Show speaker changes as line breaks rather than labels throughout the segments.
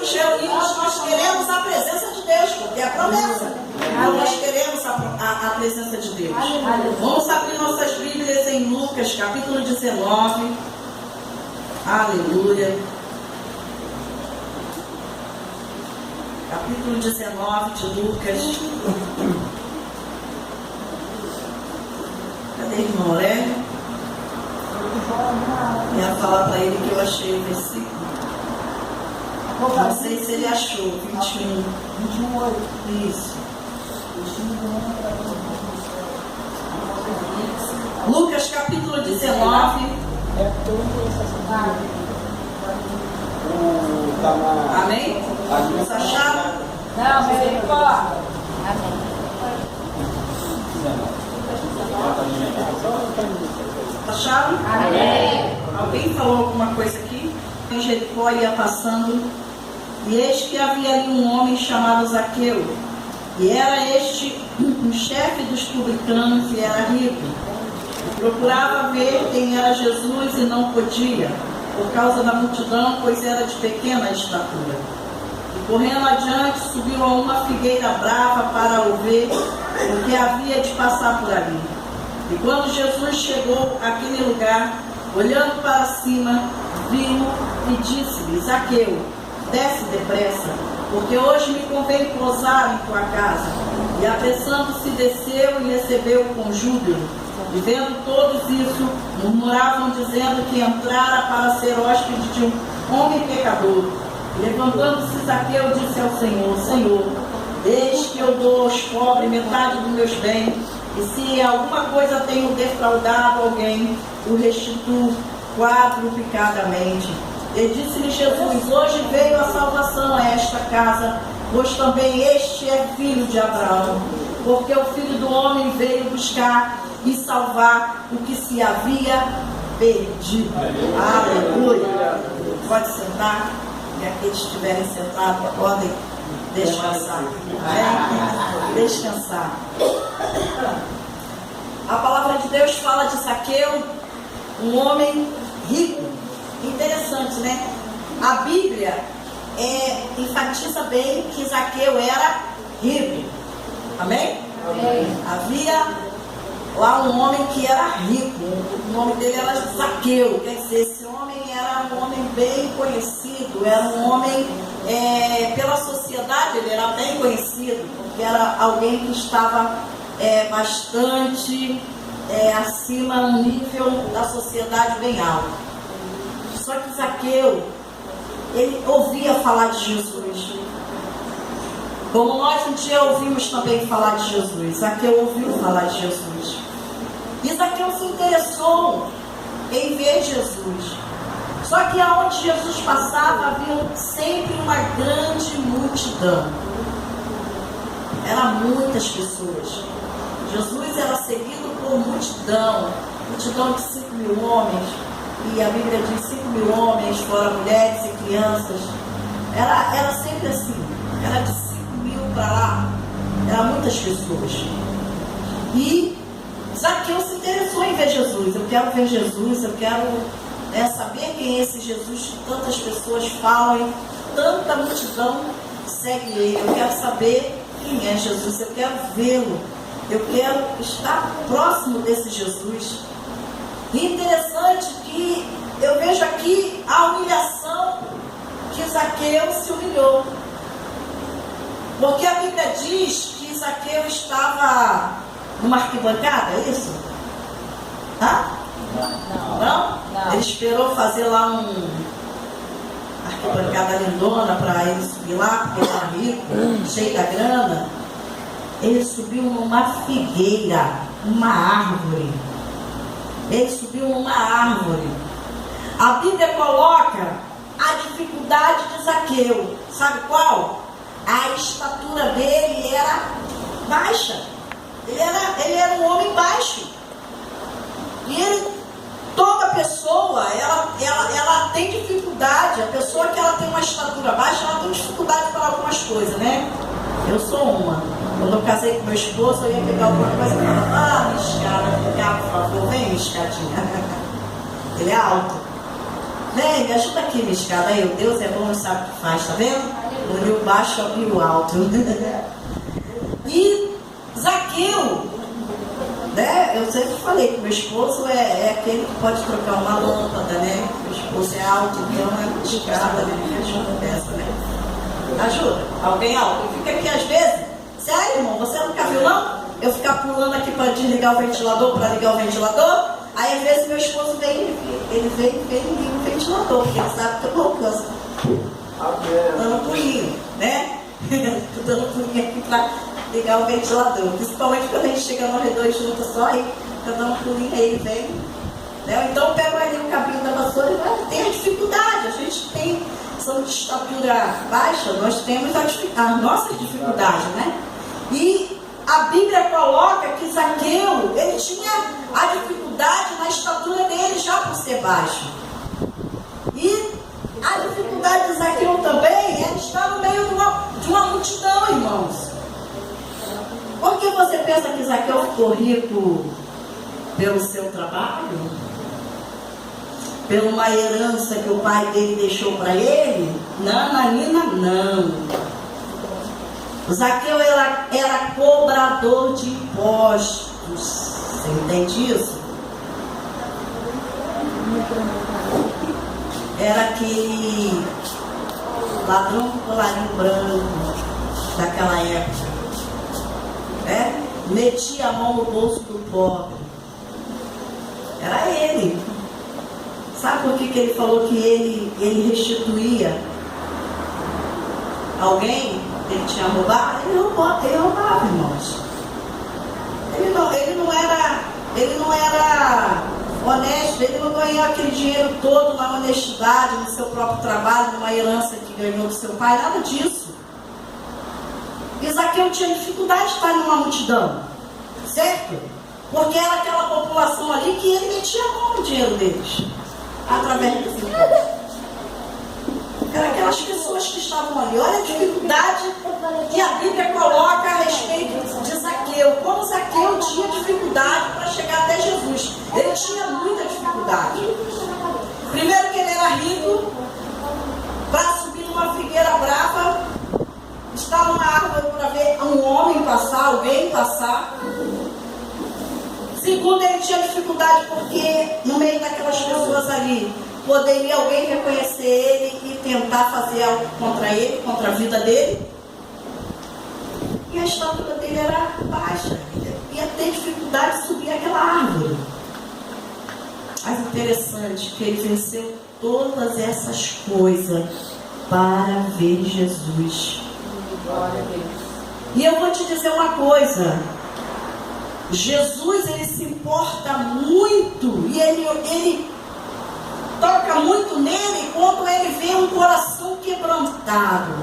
nos reunimos, nós queremos a presença de Deus, porque é a promessa. Então nós queremos a presença de Deus. Vamos abrir nossas Bíblias em Lucas, capítulo 19. Aleluia. Capítulo 19 de Lucas. Cadê o irmão Aurélio? Eu ia falar para ele que eu achei o versículo. Não sei se ele achou. 21. 21:8. Isso. Lucas capítulo 19. Amém? Vocês acharam?
Não, misericórdia.
Acharam?
Amém.
Alguém falou alguma coisa aqui? Em Jericó ia passando, e eis que havia ali um homem chamado Zaqueu, e era este um chefe dos publicanos e era rico. Procurava ver quem era Jesus e não podia, por causa da multidão, pois era de pequena estatura. E correndo adiante, subiu a uma figueira brava para o ver, porque havia de passar por ali. E quando Jesus chegou àquele lugar, olhando para cima, viu e disse-lhe: Zaqueu, desce depressa, porque hoje me convém pousar em tua casa. E apressando-se, desceu e recebeu com júbilo. E vendo todos isso, murmuravam, dizendo que entrara para ser hóspede de um homem pecador. E levantando-se, Zaqueu disse ao Senhor: Senhor, eis que eu dou aos pobres metade dos meus bens, e se alguma coisa tenho defraudado alguém, o restituo quadruplicadamente. E disse-lhe Jesus: hoje veio a salvação a esta casa, pois também este é filho de Abraão, porque o Filho do Homem veio buscar e salvar o que se havia perdido. Aleluia. Pode sentar, e aqueles que estiverem sentados podem descansar. Descansar. A palavra de Deus fala de Zaqueu, um homem rico. Interessante, né? A Bíblia enfatiza bem que Zaqueu era rico. Amém? Amém. Havia lá um homem que era rico. O nome dele era Zaqueu. Quer dizer, esse homem era um homem bem conhecido. Era um homem, pela sociedade, ele era bem conhecido, porque era alguém que estava bastante acima, um nível da sociedade bem alto. Só que Zaqueu, ele ouvia falar de Jesus. Como nós um dia ouvimos também falar de Jesus. Zaqueu ouviu falar de Jesus. E Zaqueu se interessou em ver Jesus. Só que aonde Jesus passava, havia sempre uma grande multidão. Eram muitas pessoas. Jesus era seguido por multidão de 5.000 homens. E a Bíblia diz 5.000 homens, fora mulheres e crianças. Era sempre assim. Era de 5.000 para lá. Eram muitas pessoas. E Zaqueu se interessou em ver Jesus. Eu quero ver Jesus, eu quero saber quem é esse Jesus que tantas pessoas falam, tanta multidão segue ele. Eu quero saber quem é Jesus, eu quero vê-lo. Eu quero estar próximo desse Jesus. E interessante que eu vejo aqui a humilhação que Zaqueu se humilhou. Porque a Bíblia diz que Zaqueu estava numa arquibancada, é isso? Hã? Não? Ele esperou fazer lá arquibancada lindona para ele subir lá, porque ele era rico, cheio da grana. Ele subiu numa figueira, uma árvore. Ele subiu numa árvore. A Bíblia coloca a dificuldade de Zaqueu. Sabe qual? A estatura dele era baixa. Ele era um homem baixo. E toda pessoa, ela tem dificuldade. A pessoa que ela tem uma estatura baixa, ela tem dificuldade para algumas coisas, né? Eu sou uma. Quando eu casei com meu esposo, eu ia pegar alguma coisa e falava: minha escada, por favor, vem minha escadinha. Ele é alto. Né? Me ajuda aqui, minha escada. Aí, Deus é bom e sabe o que faz, tá vendo? Uniu o baixo e o alto. E Zaqueu, né? Eu sempre falei que meu esposo é aquele que pode trocar uma lâmpada, né? Meu esposo é alto, então é uma escada, né? Me ajuda dessa, né? Ajuda? Alguém alto? Fica aqui às vezes. Sério, irmão? Você nunca viu, não? Eu ficar pulando aqui para desligar o ventilador, para ligar o ventilador. Aí às vezes meu esposo vem, ele vem e liga o ventilador, porque ele sabe que eu não alcanço. Dando pulinho, né? Tô dando pulinho aqui para ligar o ventilador. Principalmente quando a gente chega no redor junto só, aí tá dando pulinho, aí ele vem. Né? Então eu pego ali o cabinho da vassoura e vai, tem a dificuldade. A gente tem, somos de estatura baixa, nós temos a nossa dificuldade, né? E a Bíblia coloca que Zaqueu, ele tinha a dificuldade na estatura dele já por ser baixo. E a dificuldade de Zaqueu também é estar no meio de uma multidão, irmãos. Por que você pensa que Zaqueu ficou rico pelo seu trabalho? Pela uma herança que o pai dele deixou para ele? Não, Nanina, não. Zaqueu era cobrador de impostos. Você entende isso? Era aquele ladrão com colarinho branco daquela época. Né? Metia a mão no bolso do pobre. Era ele. Sabe por que ele falou que ele restituía alguém? Ele tinha roubado? Ele roubava, irmãos. Ele não era honesto, ele não ganhou aquele dinheiro todo na honestidade, no seu próprio trabalho, numa herança que ganhou do seu pai, nada disso. E Zaqueu tinha dificuldade de estar numa multidão, certo? Porque era aquela população ali que ele metia a mão no dinheiro deles, através dos impostos. Eram aquelas pessoas que estavam ali. Olha a dificuldade que a Bíblia coloca a respeito de Zaqueu. Como Zaqueu tinha dificuldade para chegar até Jesus. Ele tinha muita dificuldade. Primeiro que ele era rico, para subir numa figueira brava, estar numa árvore para ver um homem passar, alguém passar. Segundo, ele tinha dificuldade porque no meio daquelas pessoas ali, poderia alguém reconhecer ele e tentar fazer algo contra ele, contra a vida dele. E a estatura dele era baixa. Ele ia ter dificuldade de subir aquela árvore. Mas interessante que ele venceu todas essas coisas para ver Jesus. E eu vou te dizer uma coisa. Jesus, ele se importa muito e ele toca muito nele quando ele vê um coração quebrantado,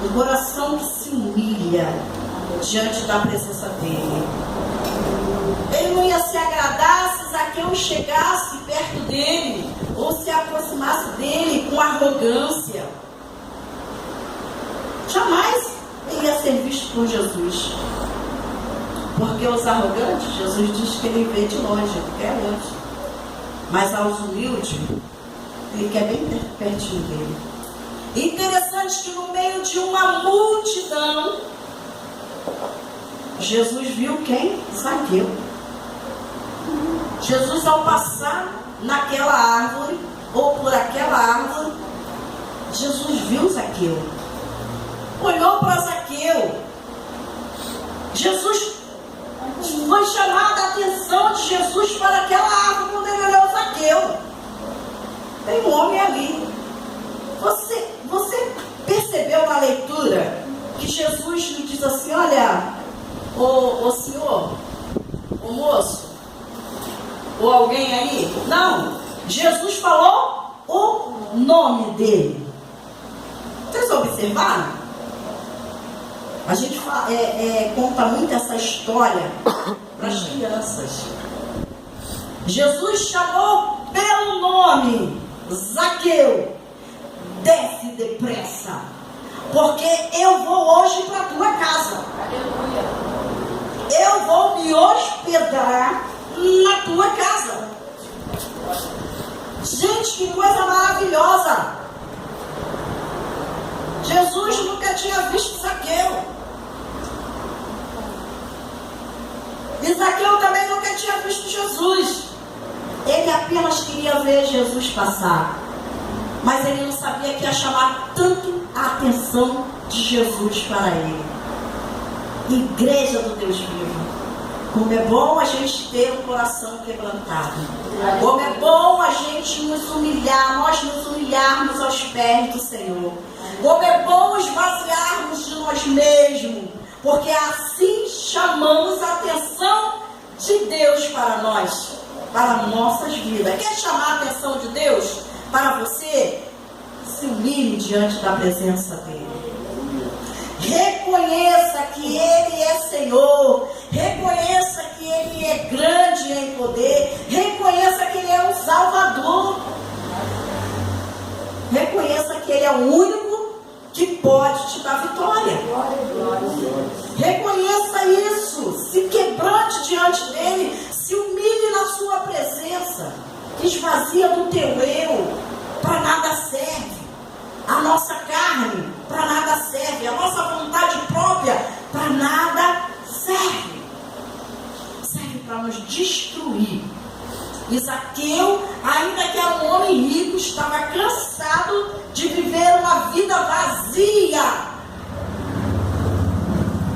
um coração que se humilha diante da presença dele. Ele não ia se agradar se Zaqueu chegasse perto dele ou se aproximasse dele com arrogância. Jamais ele ia ser visto por Jesus. Porque os arrogantes, Jesus diz que ele vê de longe, ele quer longe. Mas aos humildes, ele quer bem pertinho dele. Interessante que no meio de uma multidão, Jesus viu quem? Zaqueu. Jesus, ao passar naquela árvore, ou por aquela árvore, Jesus viu Zaqueu. Olhou para Zaqueu. Jesus foi chamada a atenção de Jesus para aquela árvore quando ele olhou Zaqueu. Tem um homem ali. Você percebeu na leitura que Jesus lhe diz assim: olha, ô senhor, ô moço, ou alguém aí? Não, Jesus falou o nome dele. Vocês observaram? A gente conta muito essa história para as crianças. Jesus chamou pelo nome: Zaqueu, desce depressa, porque eu vou hoje para a tua casa. Aleluia. Eu vou me hospedar na tua casa. Gente, que coisa maravilhosa! Jesus nunca tinha visto Zaqueu. E Zaqueu também nunca tinha visto Jesus. Ele apenas queria ver Jesus passar. Mas ele não sabia que ia chamar tanto a atenção de Jesus para ele. Igreja do Deus vivo. Como é bom a gente ter um coração quebrantado. Como é bom a gente nos humilhar, nós nos humilharmos aos pés do Senhor. Como é bom esvaziarmos de nós mesmos. Porque assim chamamos a atenção de Deus para nós, para nossas vidas. Quer chamar a atenção de Deus para você? Se humilhe diante da presença dele. Reconheça que Ele é Senhor. Reconheça que Ele é grande em poder. Reconheça que Ele é um Salvador. Reconheça que Ele é o único que pode te dar vitória. Reconheça isso. Se quebrante diante dele. Se humilhe na sua presença. Esvazia do teu eu. Para nada serve. A nossa carne para nada serve. A nossa vontade própria para nada serve. Serve para nos destruir. E Zaqueu, ainda que era um homem rico, estava cansado de viver uma vida vazia.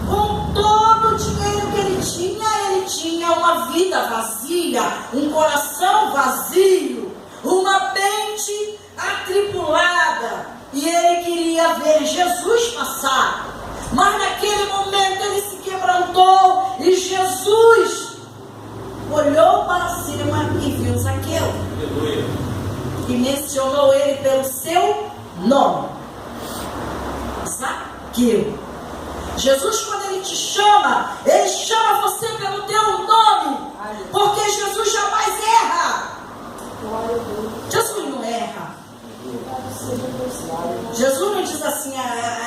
Com todo o dinheiro que ele tinha uma vida vazia, um coração vazio, uma mente atribulada. E ele queria ver Jesus passar. Mas naquele momento ele se quebrantou e Jesus olhou para cima e viu Zaqueu. E mencionou ele pelo seu nome. Zaqueu. Jesus, quando ele te chama, ele chama você pelo teu nome. Porque Jesus jamais erra. Jesus não erra. Jesus não diz assim,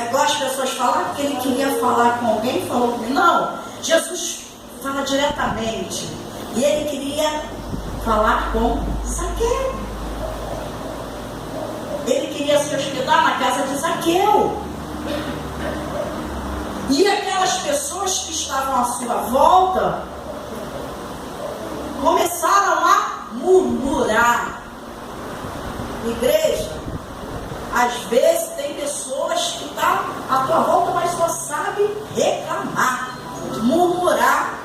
igual as pessoas falam que ele queria falar com alguém, falou comigo. Não, Jesus fala diretamente. E ele queria falar com Zaqueu. Ele queria se hospedar na casa de Zaqueu. E aquelas pessoas que estavam à sua volta começaram a murmurar. Igreja, às vezes tem pessoas que estão à tua volta, mas só sabe reclamar, murmurar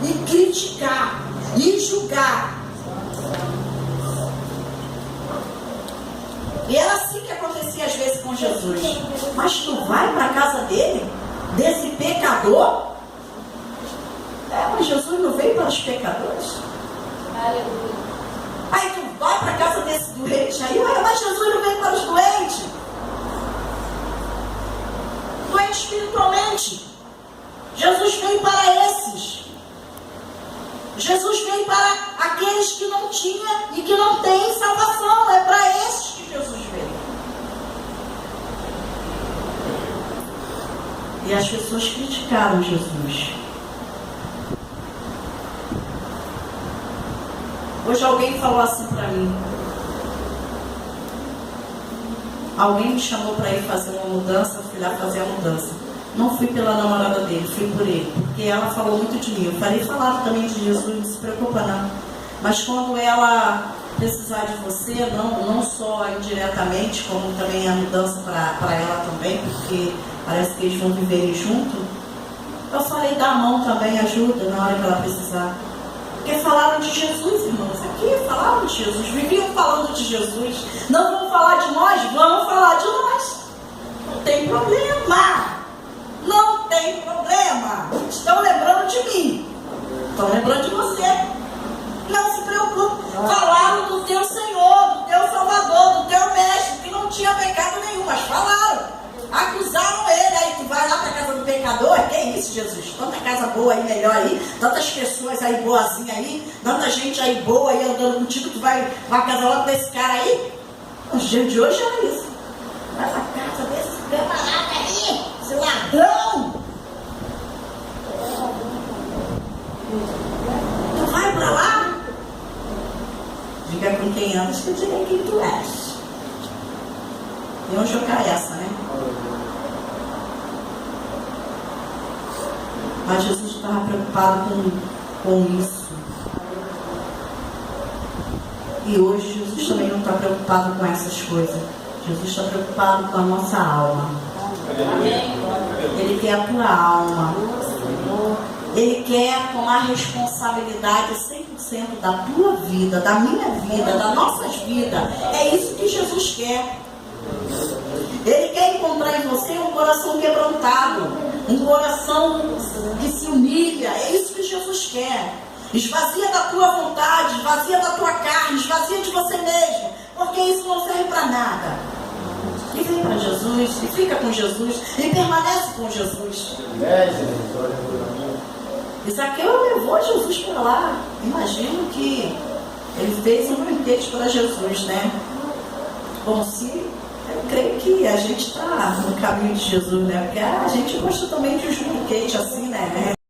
e criticar e julgar. E era assim que acontecia às vezes com Jesus. Mas tu vai para a casa dele, desse pecador? Mas Jesus não veio para os pecadores. Aí tu vai para a casa desse doente aí, mas Jesus não veio para os doentes. Doente espiritualmente. Jesus veio para esses. Jesus veio para aqueles que não tinham e que não têm salvação. É para esses que Jesus veio. E as pessoas criticaram Jesus. Hoje alguém falou assim para mim. Alguém me chamou para ir fazer uma mudança, eu fui lá fazer a mudança. Não fui pela namorada dele, fui por ele, porque ela falou muito de mim. Eu falava também de Jesus, não se preocupa não. Mas quando ela precisar de você, não só indiretamente, como também a mudança para ela também, porque parece que eles vão viver junto. Eu falei, dá a mão também, ajuda na hora que ela precisar. Porque falaram de Jesus, irmãos, aqui falaram de Jesus, viviam falando de Jesus. Não vão falar de nós? Vamos falar de nós. Não tem problema. Não tem problema. Estão lembrando de mim. Estão lembrando de você. Não se preocupe. Falaram do teu Senhor, do teu Salvador, do teu Mestre, que não tinha pecado nenhum, mas falaram. Acusaram ele. Aí tu vai lá para a casa do pecador. Que é isso, Jesus? Tanta casa boa aí, melhor aí. Tantas pessoas aí boazinhas aí. Tanta gente aí boa aí andando contigo. Tu vai casar logo desse cara aí. Os dias de hoje é isso. Vai para a casa desse camarada aí, esse ladrão. Tu vai para lá? Diga com quem anda, te direi quem tu és. E vamos jogar essa, né? Mas Jesus estava preocupado com isso. E hoje Jesus também não está preocupado com essas coisas. Jesus está preocupado com a nossa alma. Ele quer a tua alma. Ele quer tomar responsabilidade 100% da tua vida, da minha vida, das nossas vidas. É isso que Jesus quer. Ele quer encontrar em você um coração quebrantado, um coração que se humilha. É isso que Jesus quer. Esvazia da tua vontade, esvazia da tua carne, esvazia de você mesmo, porque isso não serve para nada. E vem para Jesus, e fica com Jesus, e permanece com Jesus. E Zaqueu levou Jesus para lá. Imagino que ele fez um banquete para Jesus, né? Como se, eu creio que a gente está no caminho de Jesus, né? Porque a gente gosta também de um banquete assim, né?